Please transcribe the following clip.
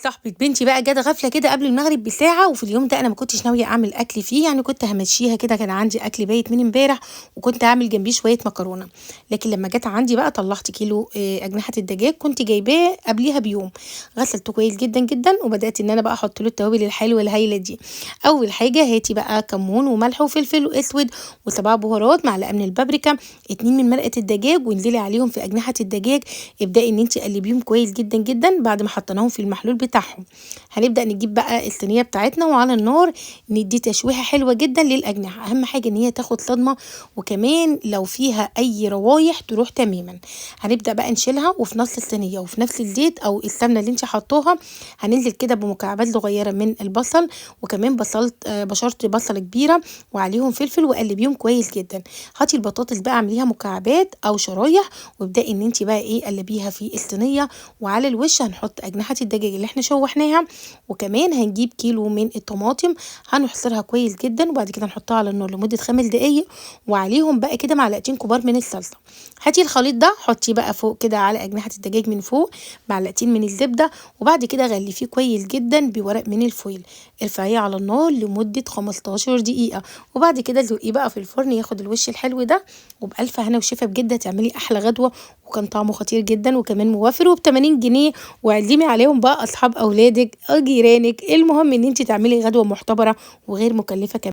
صاحبة بنتي بقى جت غفله كده قبل المغرب بساعه، وفي اليوم ده انا ما كنتش ناويه اعمل اكل فيه، يعني كنت همشيها كده، كان عندي اكل بايت من امبارح وكنت هعمل جنبيه شويه مكرونه. لكن لما جت عندي بقى طلعت كيلو اجنحه الدجاج، كنت جايباه قبليها بيوم، غسلته كويس جدا جدا وبدات ان انا بقى احط له التوابل الحلوه الهايله دي. اول حاجه هاتي بقى كمون وملح وفلفل اسود وسبع بهارات، معلقه من البابريكا، 2 من مرقه الدجاج، وانزلي عليهم في اجنحه الدجاج. ابداي ان انت قلبيهم كويس جدا جدا بعد ما حطيناهم في المحلول بتاعهم. هنبدأ نجيب بقى الصينية بتاعتنا وعلى النار ندي تشويحة حلوة جدا للأجنحة، أهم حاجة إن هي تاخد صدمة، وكمان لو فيها أي روايح تروح تماما. هنبدأ بقى نشيلها، وفي نص الصينية وفي نفس الزيت أو السمنة اللي انت حطوها هننزل كده بمكعبات صغيرة من البصل، وكمان بشرت بصل كبيرة وعليهم فلفل، وقلبيهم كويس جدا. هاتي البطاطس بقى اعمليها مكعبات أو شرايح، وابدأي إن انت بقى قلبيها في الصينية، وعلى الوش هنحط أجنحة الدجاج اللي احنا شوحناها، وكمان هنجيب كيلو من الطماطم هنحصرها كويس جدا، وبعد كده نحطها على النار لمدة 5 دقايق، وعليهم بقى كده معلقتين كبار من الصلصة. هاتي الخليط ده حطيه بقى فوق كده على أجنحة الدجاج من فوق، معلقتين من الزبدة، وبعد كده غلفيه كويس جدا بورق من الفويل. ارفعيه على النار لمدة 15 دقيقة، وبعد كده زقيه بقى في الفرن ياخد الوش الحلو ده. وبألف هنا وشفا، بجد تعملي أحلى غدوة، وكان طعمه خطير جدا وكمان موفر وب80 جنيه. واعزمي عليهم بقى اصحاب اولادك او جيرانك، المهم ان انت تعملي غدوه محتبره وغير مكلفه كمان.